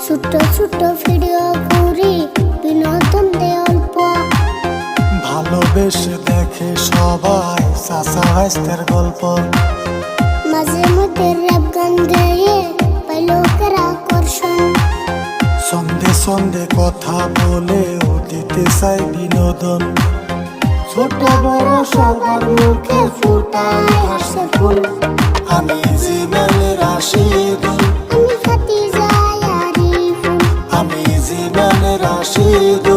ছোট ছোট ভিডিও করি বিনোদন দে অল্প। ভালোবেসে দেখে সবাই চাচা ভাইস্তের গল্প। মাঝে মধ্যে র‍্যাপ গান গেয়ে পাই লোকের আকর্ষণ। সন্ধে সন্ধে কথা বলে ও দিতে চাই বিনোদন। ছোট বড় সবার মুখে ফুটায় হাসে ফুল। আমি জীবন রাশিদুল, আমি খাতি যাই আরিফুল, আমি জীবন রাশিদুল।